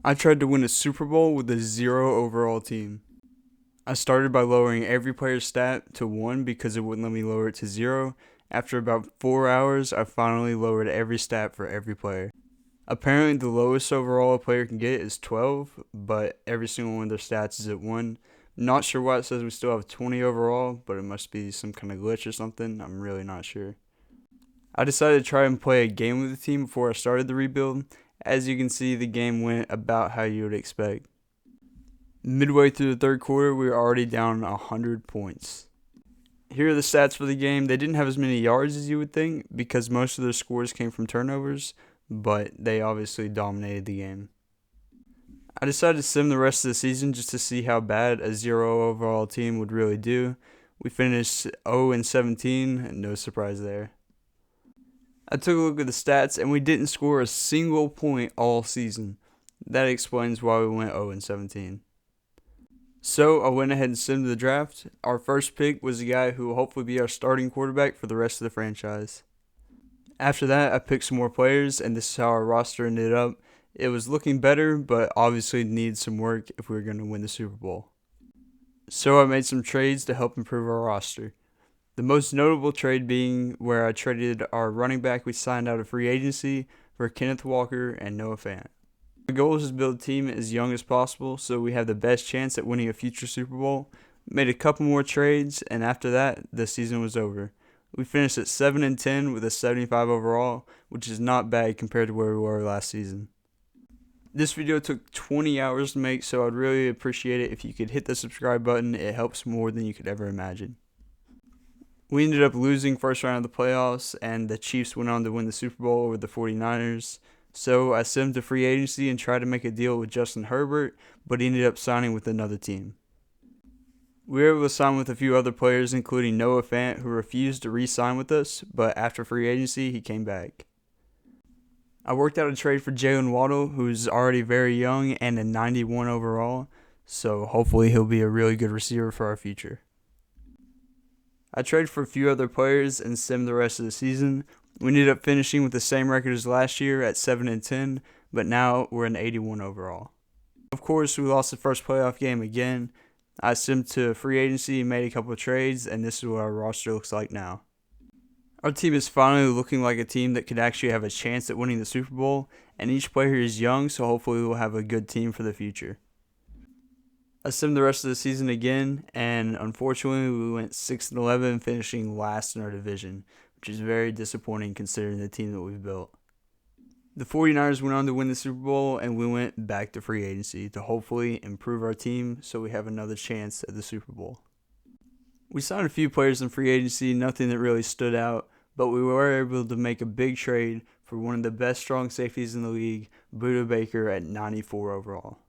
I tried to win a Super Bowl with a 0 overall team. I started by lowering every player's stat to 1 because it wouldn't let me lower it to 0. After about 4 hours, I finally lowered every stat for every player. Apparently, the lowest overall a player can get is 12, but every single one of their stats is at 1. Not sure why it says we still have 20 overall, but it must be some kind of glitch or something. I'm really not sure. I decided to try and play a game with the team before I started the rebuild. As you can see, the game went about how you would expect. Midway through the third quarter, we were already down 100 points. Here are the stats for the game. They didn't have as many yards as you would think because most of their scores came from turnovers, but they obviously dominated the game. I decided to sim the rest of the season just to see how bad a 0 overall team would really do. We finished 0-17, and no surprise there. I took a look at the stats, and we didn't score a single point all season. That explains why we went 0-17. So I went ahead and simmed the draft. Our first pick was a guy who will hopefully be our starting quarterback for the rest of the franchise. After that, I picked some more players, and this is how our roster ended up. It was looking better, but obviously needed some work if we were going to win the Super Bowl. So I made some trades to help improve our roster. The most notable trade being where I traded our running back we signed out of free agency for Kenneth Walker and Noah Fant. The goal is to build a team as young as possible so we have the best chance at winning a future Super Bowl. Made a couple more trades, and after that, the season was over. We finished at 7-10 with a 75 overall, which is not bad compared to where we were last season. This video took 20 hours to make, so I'd really appreciate it if you could hit the subscribe button. It helps more than you could ever imagine. We ended up losing first round of the playoffs, and the Chiefs went on to win the Super Bowl over the 49ers. So I simmed to free agency and tried to make a deal with Justin Herbert, but he ended up signing with another team. We were able to sign with a few other players, including Noah Fant, who refused to re-sign with us, but after free agency, he came back. I worked out a trade for Jalen Waddle, who's already very young and a 91 overall, so hopefully he'll be a really good receiver for our future. I traded for a few other players and simmed the rest of the season. We ended up finishing with the same record as last year at 7-10, but now we're an 81 overall. Of course, we lost the first playoff game again. I simmed to free agency and made a couple of trades, and this is what our roster looks like now. Our team is finally looking like a team that could actually have a chance at winning the Super Bowl, and each player is young, so hopefully we'll have a good team for the future. I simmed the rest of the season again, and unfortunately we went 6-11, finishing last in our division, which is very disappointing considering the team that we've built. The 49ers went on to win the Super Bowl, and we went back to free agency to hopefully improve our team so we have another chance at the Super Bowl. We signed a few players in free agency, nothing that really stood out, but we were able to make a big trade for one of the best strong safeties in the league, Buda Baker, at 94 overall.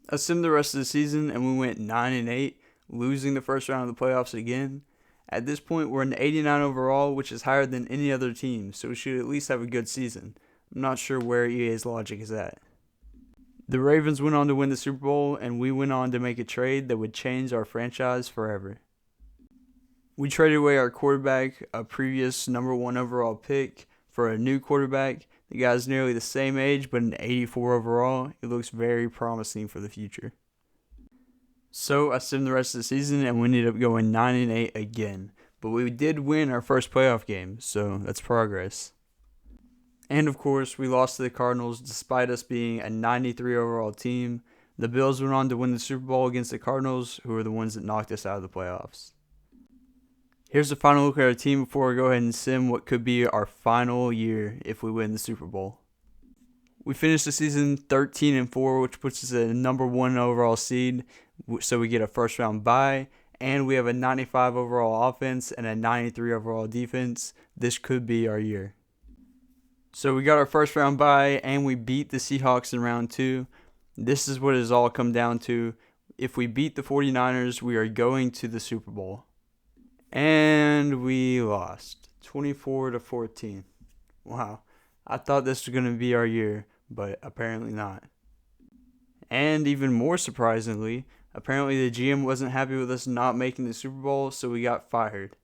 I simmed the rest of the season, and we went 9-8, losing the first round of the playoffs again. At this point, we're an 89 overall, which is higher than any other team, so we should at least have a good season. I'm not sure where EA's logic is at. The Ravens went on to win the Super Bowl, and we went on to make a trade that would change our franchise forever. We traded away our quarterback, a previous number 1 overall pick, for a new quarterback. The guy's nearly the same age, but an 84 overall. It looks very promising for the future. So I simmed the rest of the season, and we ended up going 9-8 again. But we did win our first playoff game, so that's progress. And of course, we lost to the Cardinals despite us being a 93 overall team. The Bills went on to win the Super Bowl against the Cardinals, who are the ones that knocked us out of the playoffs. Here's a final look at our team before we go ahead and sim what could be our final year if we win the Super Bowl. We finished the season 13-4, which puts us at a number 1 overall seed, so we get a first round bye, and we have a 95 overall offense and a 93 overall defense. This could be our year. So we got our first round bye, and we beat the Seahawks in round 2. This is what it has all come down to. If we beat the 49ers, we are going to the Super Bowl. And we lost 24-14. Wow. I thought this was going to be our year, but apparently not. And even more surprisingly, apparently the GM wasn't happy with us not making the Super Bowl, so we got fired.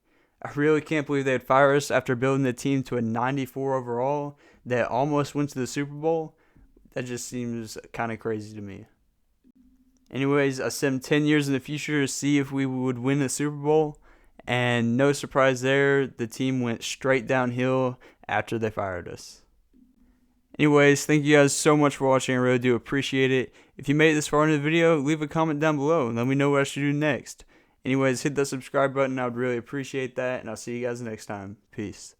I really can't believe they'd fire us after building the team to a 94 overall that almost went to the Super Bowl. That just seems kind of crazy to me. Anyways, I sent him 10 years in the future to see if we would win the Super Bowl. And no surprise there, the team went straight downhill after they fired us. Anyways, thank you guys so much for watching. I really do appreciate it. If you made it this far into the video, leave a comment down below and let me know what I should do next. Anyways, hit the subscribe button. I would really appreciate that. And I'll see you guys next time. Peace.